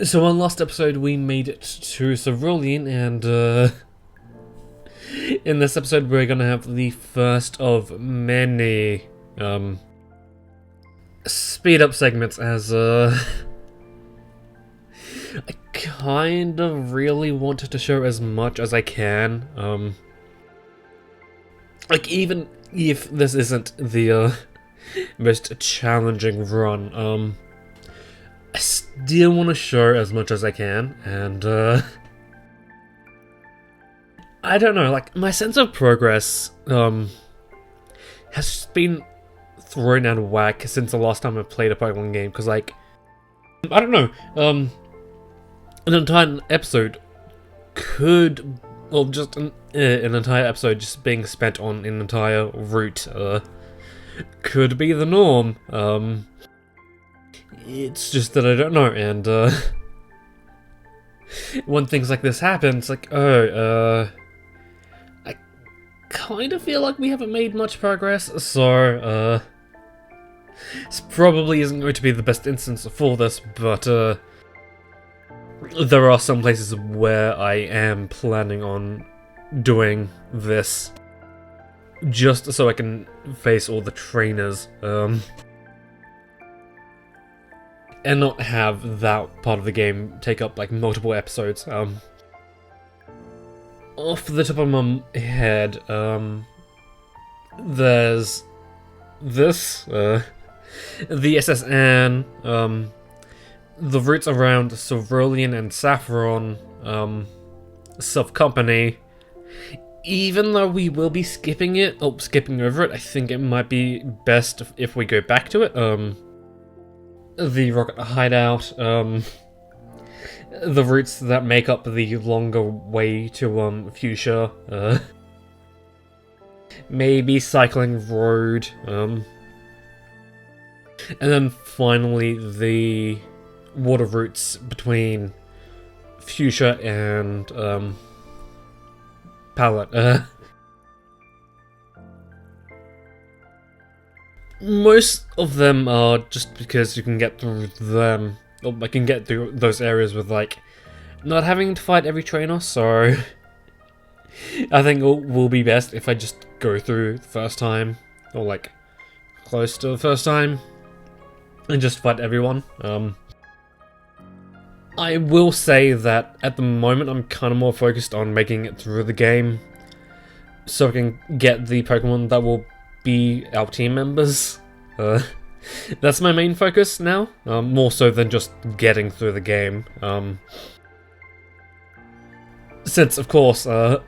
So on last episode we made it to Cerulean, and in this episode we're gonna have the first of many speed up segments, as I kind of really wanted to show as much as I can. Like, even if this isn't the most challenging run, I still want to show as much as I can, and I don't know, like, my sense of progress has been thrown out of whack since the last time I played a Pokemon game, because, like, I don't know, an entire episode could, well, just an entire episode just being spent on an entire route could be the norm. It's just that I don't know, and when things like this happen, it's like, I kind of feel like we haven't made much progress, so this probably isn't going to be the best instance for this, but there are some places where I am planning on doing this just so I can face all the trainers, and not have that part of the game take up, like, multiple episodes. Off the top of my head, there's this, the SSN, the routes around Cerulean and Saffron, Self-Company. Even though we will be skipping over it, I think it might be best if we go back to it. The Rocket Hideout, the routes that make up the longer way to Fuchsia, maybe Cycling Road, and then finally the water routes between Fuchsia and Palette. Most of them are just because you can get through them, or I can get through those areas with, like, not having to fight every trainer, so I think it will be best if I just go through the first time, or, like, close to the first time, and just fight everyone. I will say that at the moment I'm kind of more focused on making it through the game, so I can get the Pokemon that will be our team members. That's my main focus now, more so than just getting through the game. Since, of course, I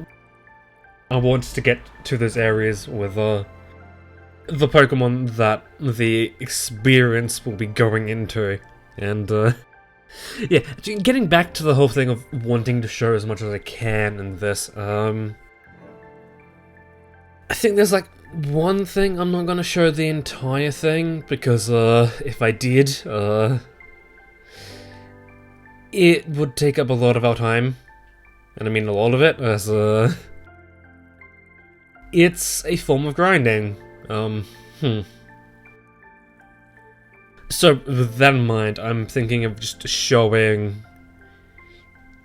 want to get to those areas with the Pokemon that the experience will be going into, and yeah, getting back to the whole thing of wanting to show as much as I can in this, I think there's, like, one thing I'm not gonna show the entire thing, because if I did, it would take up a lot of our time, and I mean a lot of it, as it's a form of grinding. So with that in mind, I'm thinking of just showing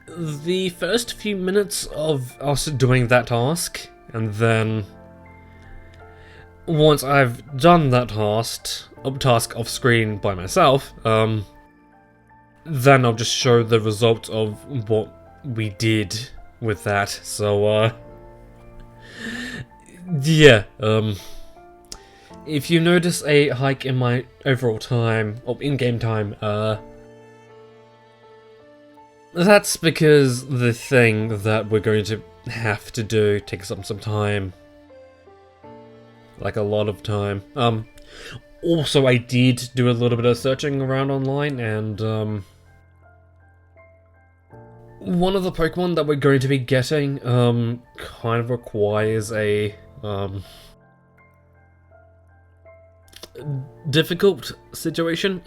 the first few minutes of us doing that task, and then once I've done that task off screen by myself, then I'll just show the result of what we did with that. So, yeah, if you notice a hike in my overall time, or in-game time, that's because the thing that we're going to have to do takes up some time. Like, a lot of time. Also, I did do a little bit of searching around online, and one of the Pokemon that we're going to be getting kind of requires a difficult situation,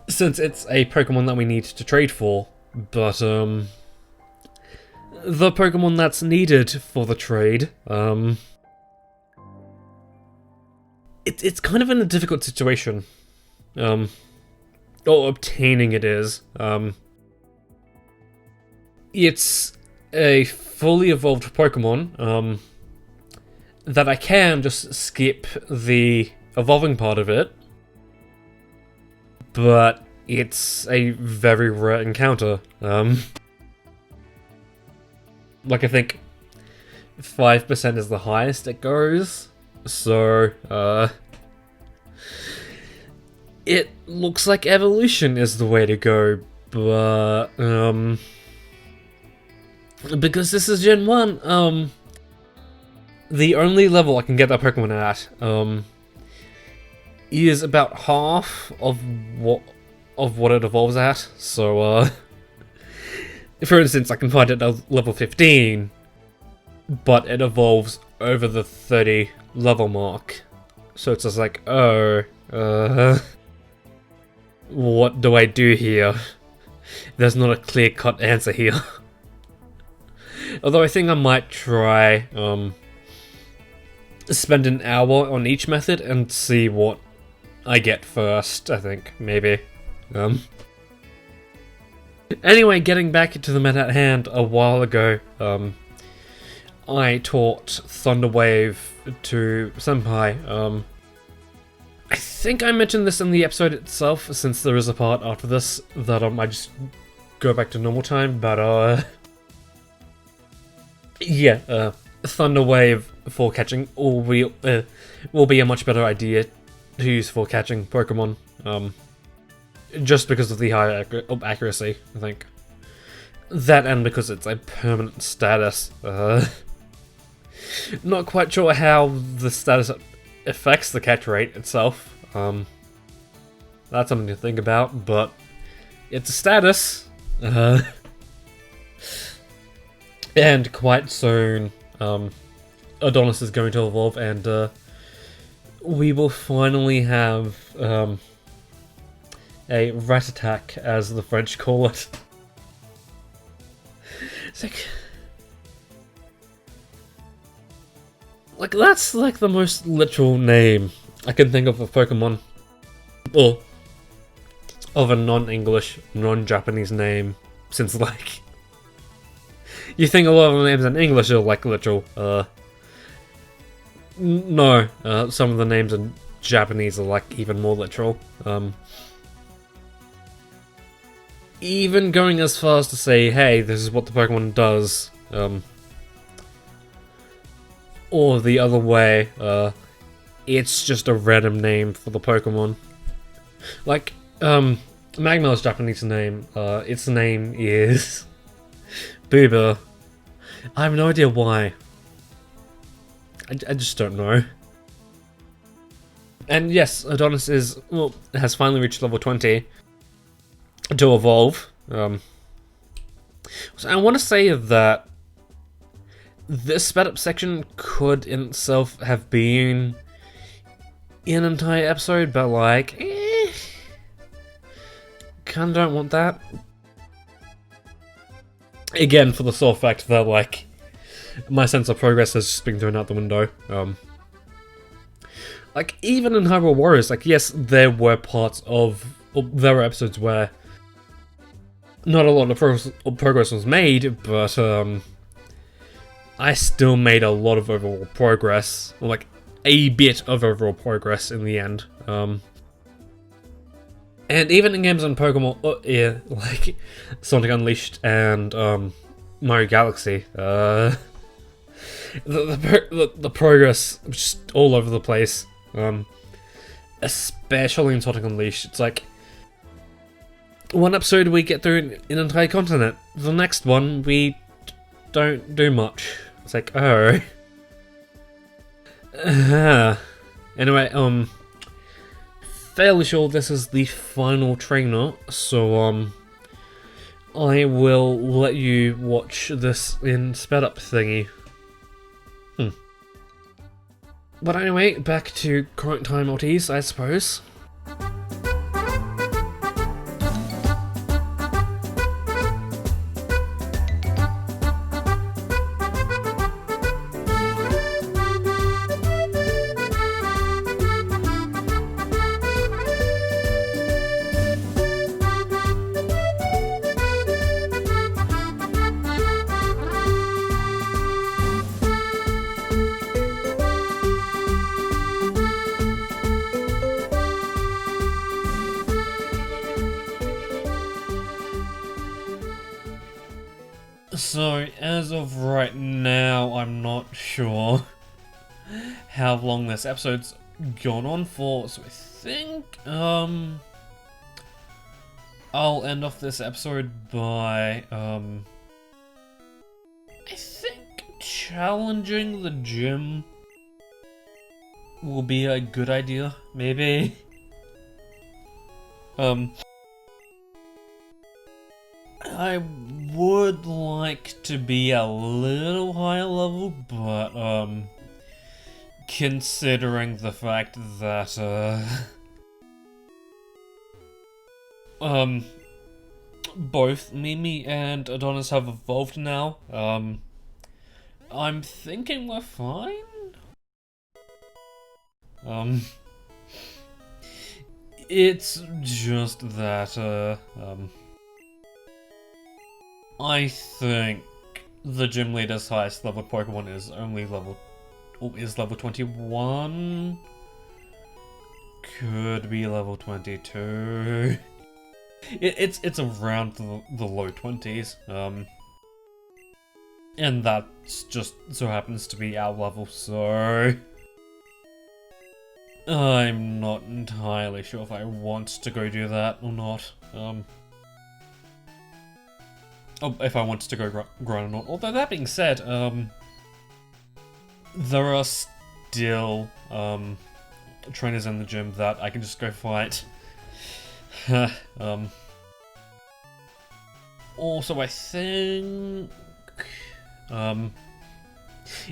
since it's a Pokemon that we need to trade for, but the Pokemon that's needed for the trade, it's kind of in a difficult situation. or obtaining it is. It's a fully evolved Pokemon that I can just skip the evolving part of it, but it's a very rare encounter. Like, I think 5% is the highest it goes, so it looks like evolution is the way to go, but because this is Gen 1, the only level I can get that Pokemon at is about half of what it evolves at. So for instance, I can find it at level 15, but it evolves over the 30 level mark. So it's just like, oh, what do I do here? There's not a clear-cut answer here. Although I think I might try spend an hour on each method and see what I get first, I think, maybe. Anyway, getting back to the meta at hand, a while ago, I taught Thunder Wave to Senpai. I think I mentioned this in the episode itself, since there is a part after this that I just go back to normal time, but yeah, Thunder Wave for catching will be a much better idea to use for catching Pokemon, just because of the higher accuracy, I think. That and because it's a permanent status. Not quite sure how the status affects the catch rate itself. That's something to think about, but it's a status. And quite soon, Adonis is going to evolve, and we will finally have a rat attack, as the French call it. It's like that's like the most literal name I can think of Pokemon, or of a non-English, non-Japanese name, since like you think a lot of the names in English are like literal. No, some of the names in Japanese are like even more literal. Even going as far as to say, hey, this is what the Pokemon does, or the other way, it's just a random name for the Pokemon. Like, Magmar's Japanese name, its name is Booba. I have no idea why. I just don't know. And yes, Adonis has finally reached level 20 to evolve. So I want to say that this sped up section could in itself have been an entire episode, but like, kinda don't want that. Again, for the sole fact that like, my sense of progress has just been thrown out the window. Like, even in Hyrule Warriors, like, yes, there were episodes where not a lot of progress was made, but I still made a lot of overall progress, or like a bit of overall progress in the end. And even in games on Pokemon, like Sonic Unleashed and Mario Galaxy, the progress was just all over the place. Especially in Sonic Unleashed, it's like one episode we get through an entire continent, the next one we don't do much. It's like, oh. Anyway, fairly sure this is the final trainer, so I will let you watch this in sped up thingy. But anyway, back to current time LTs, I suppose. So, as of right now, I'm not sure how long this episode's gone on for, so I think, I'll end off this episode by, I think challenging the gym will be a good idea, maybe. I would like to be a little higher level, but, considering the fact that, both Mimi and Adonis have evolved now, I'm thinking we're fine? It's just that, I think the gym leader's highest level Pokemon is only level 21. Could be level 22. It's around the low 20s. And that's just so happens to be our level, so I'm not entirely sure if I want to go do that or not. If I wanted to go grind or not. Although that being said, there are still trainers in the gym that I can just go fight. Also, I think,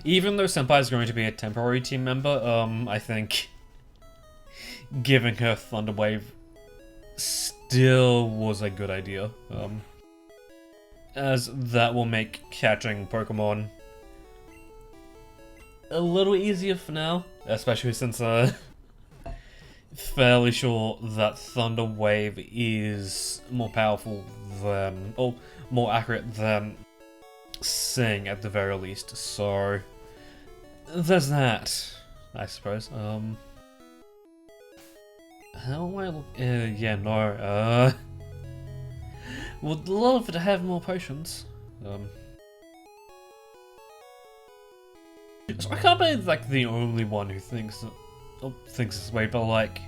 even though Senpai is going to be a temporary team member, I think giving her Thunder Wave still was a good idea. As that will make catching Pokemon a little easier for now, especially since fairly sure that Thunder Wave is more powerful than, or more accurate than Sing at the very least, so there's that, I suppose. How am I yeah, no, would love to have more potions. So I can't be like the only one who thinks this way, but like,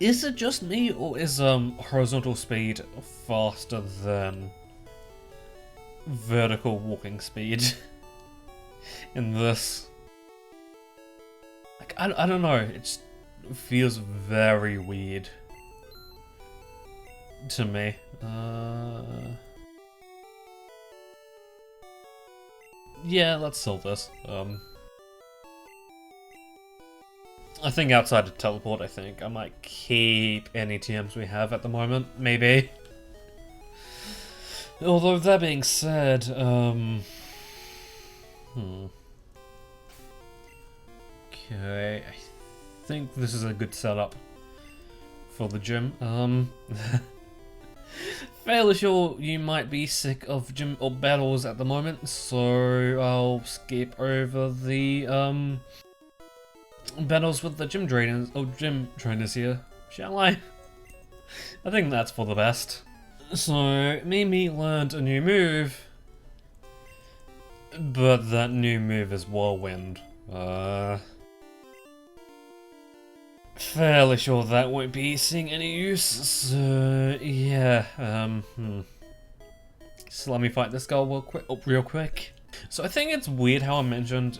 is it just me, or is horizontal speed faster than vertical walking speed in this? Like, I don't know. It just feels very weird to me. Yeah, let's solve this. I think outside of teleport, I might keep any TMs we have at the moment, maybe. Although that being said, okay, I think this is a good setup for the gym. Fairly sure you might be sick of gym or battles at the moment, so I'll skip over the battles with the gym trainers here, shall I? I think that's for the best. So Mimi learned a new move, but that new move is Whirlwind. Fairly sure that won't be seeing any use, so yeah, so let me fight this guy real quick. So I think it's weird how I mentioned,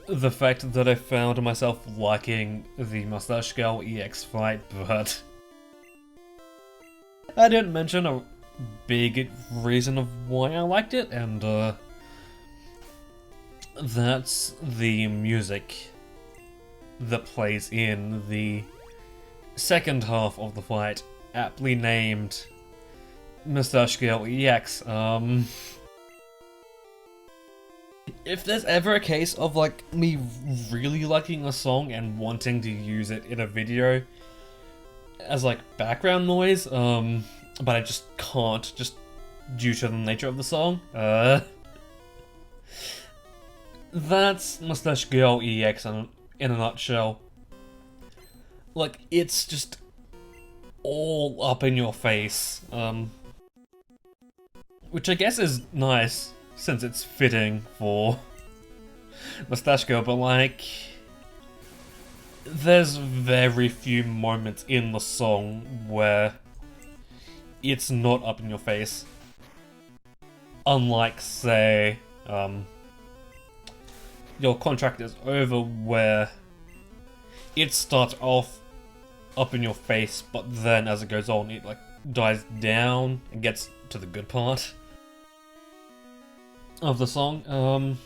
the fact that I found myself liking the Mustache Girl EX fight, but I didn't mention a big reason of why I liked it, and that's the music that plays in the second half of the fight, aptly named Mustache Girl EX. If there's ever a case of like me really liking a song and wanting to use it in a video as like background noise, but I just can't, just due to the nature of the song, that's Mustache Girl EX in a nutshell. Like, it's just all up in your face. Which I guess is nice, since it's fitting for Mustache Girl, but like, there's very few moments in the song where it's not up in your face. Unlike, say, Your Contract Is Over, where it starts off up in your face, but then as it goes on, it like dies down and gets to the good part of the song.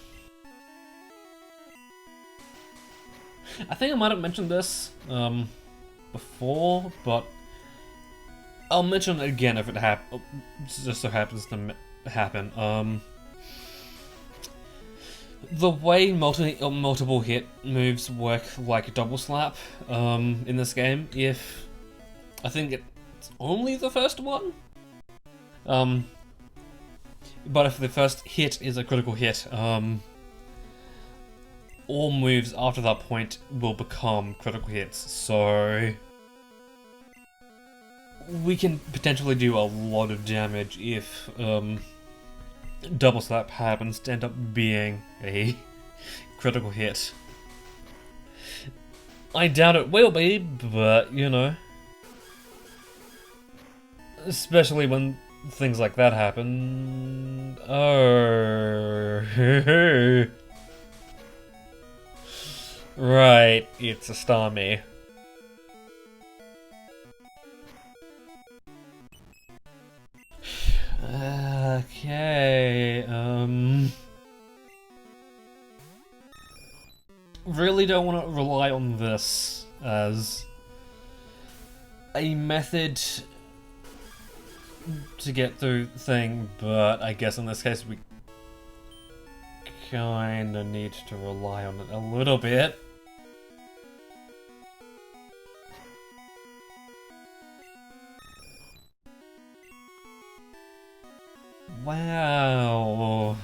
I think I might have mentioned this before, but I'll mention it again if it just so happens to happen. The way multiple hit moves work like a double slap in this game, if I think it's only the first one, but if the first hit is a critical hit, all moves after that point will become critical hits, so we can potentially do a lot of damage if double slap happens to end up being a critical hit. I doubt it will be, but you know, especially when things like that happen. Oh. Right, it's a Starmie. Okay, really don't want to rely on this as a method to get through the thing, but I guess in this case we kinda need to rely on it a little bit. Wow.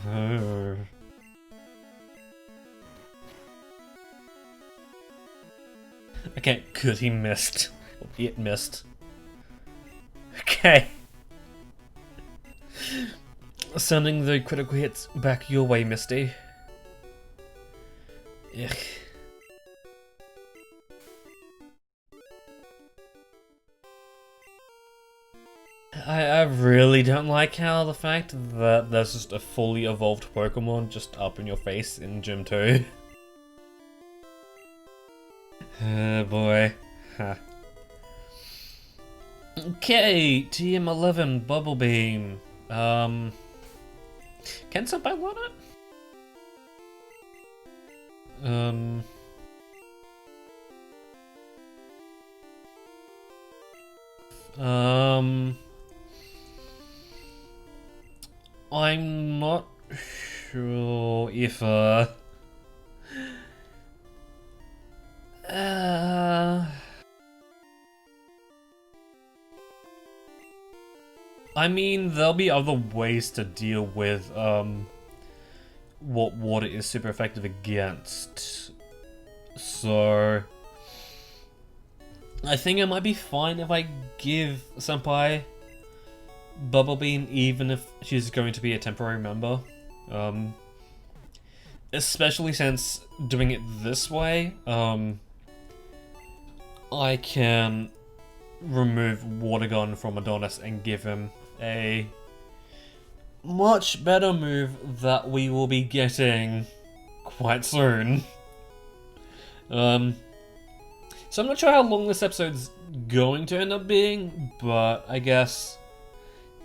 Okay, good, he missed. It missed. Okay. Sending the critical hits back your way, Misty. Ugh. I really don't like how the fact that there's just a fully evolved Pokemon just up in your face in Gym 2. Oh boy. Huh. Okay, TM11 Bubble Beam. Can somebody learn it? I'm not sure if, I mean, there'll be other ways to deal with, what water is super effective against. So I think it might be fine if I give Senpai Bubble Beam, even if she's going to be a temporary member. Especially since doing it this way, I can remove Water Gun from Adonis and give him a much better move that we will be getting quite soon. So I'm not sure how long this episode's going to end up being, but I guess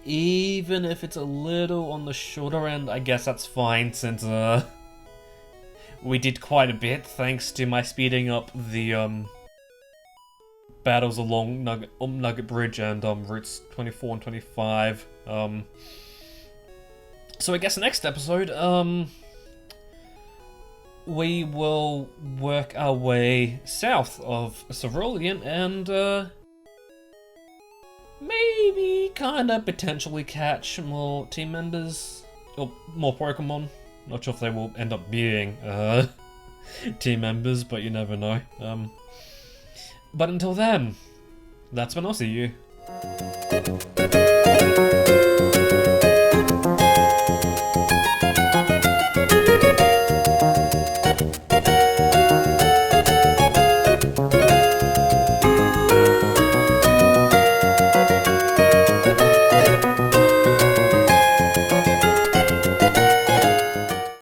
even if it's a little on the shorter end, I guess that's fine, since we did quite a bit thanks to my speeding up the battles along Nugget Bridge and routes 24 and 25. So I guess next episode, we will work our way south of Cerulean and maybe kinda potentially catch more team members, or more Pokemon. Not sure if they will end up being team members, but you never know. But until then, that's when I'll see you.